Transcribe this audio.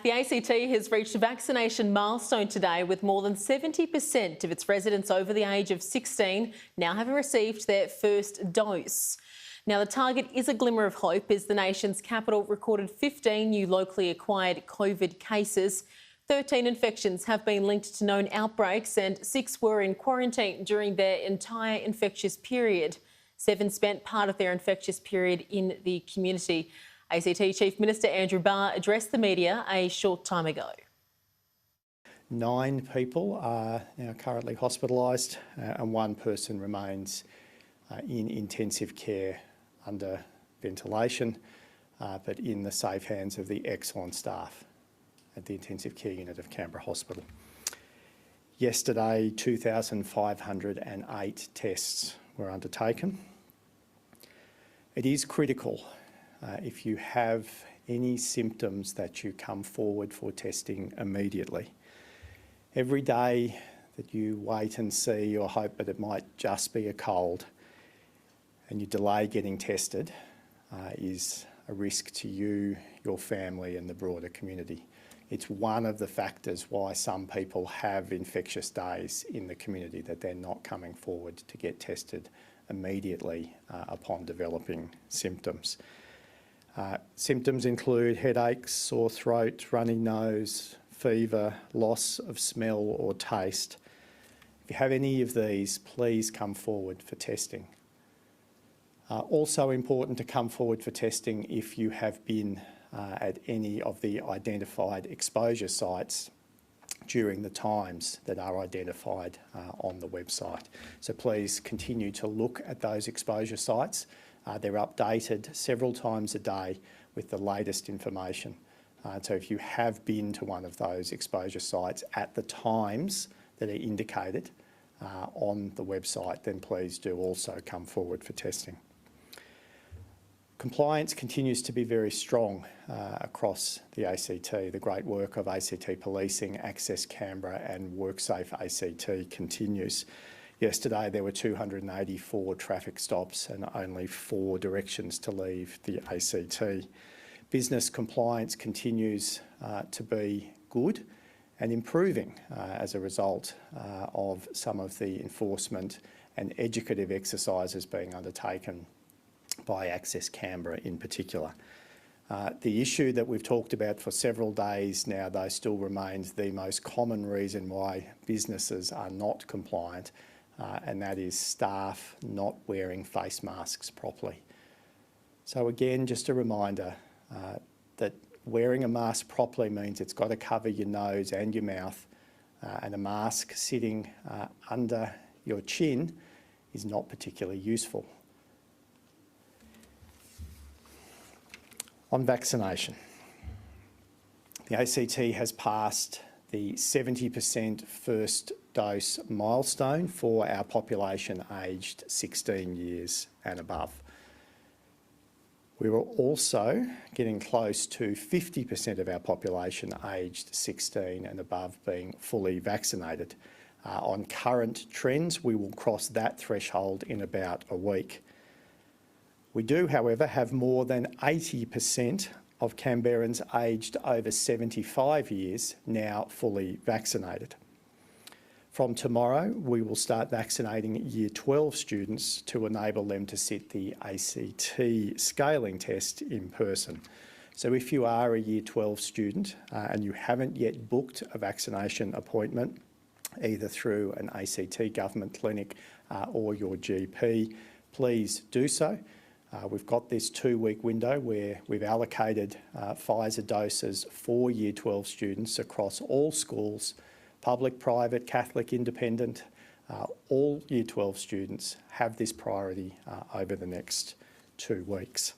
The ACT has reached a vaccination milestone today, with more than 70% of its residents over the age of 16 now having received their first dose. Now, the target is a glimmer of hope as the nation's capital recorded 15 new locally acquired COVID cases. 13 infections have been linked to known outbreaks and 6 were in quarantine during their entire infectious period. 7 spent part of their infectious period in the community. ACT Chief Minister Andrew Barr addressed the media a short time ago. 9 people are now currently hospitalised and 1 person remains in intensive care under ventilation, but in the safe hands of the excellent staff at the intensive care unit of Canberra Hospital. Yesterday, 2,508 tests were undertaken. It is critical if you have any symptoms that you come forward for testing immediately. Every day that you wait and see or hope that it might just be a cold and you delay getting tested is a risk to you, your family and the broader community. It's one of the factors why some people have infectious days in the community, that they're not coming forward to get tested immediately upon developing symptoms. Symptoms include headaches, sore throat, runny nose, fever, loss of smell or taste. If you have any of these, please come forward for testing. Also important to come forward for testing if you have been at any of the identified exposure sites during the times that are identified on the website. So please continue to look at those exposure sites. They're updated several times a day with the latest information. So if you have been to one of those exposure sites at the times that are indicated on the website, then please do also come forward for testing. Compliance continues to be very strong across the ACT. The great work of ACT Policing, Access Canberra and WorkSafe ACT continues. Yesterday there were 284 traffic stops and only 4 directions to leave the ACT. Business compliance continues to be good and improving as a result of some of the enforcement and educative exercises being undertaken by Access Canberra in particular. The issue that we've talked about for several days now, though, still remains the most common reason why businesses are not compliant, and that is staff not wearing face masks properly. So again, just a reminder that wearing a mask properly means it's got to cover your nose and your mouth, and a mask sitting under your chin is not particularly useful. On vaccination, the ACT has passed the 70% first dose milestone for our population aged 16 years and above. We were also getting close to 50% of our population aged 16 and above being fully vaccinated. On current trends, we will cross that threshold in about a week. We do, however, have more than 80% of Canberrans aged over 75 years now fully vaccinated. From tomorrow, we will start vaccinating Year 12 students to enable them to sit the ACT scaling test in person. So if you are a Year 12 student and you haven't yet booked a vaccination appointment, either through an ACT government clinic or your GP, please do so. We've got this 2-week window where we've allocated Pfizer doses for Year 12 students across all schools, public, private, Catholic, independent. All Year 12 students have this priority over the next 2 weeks.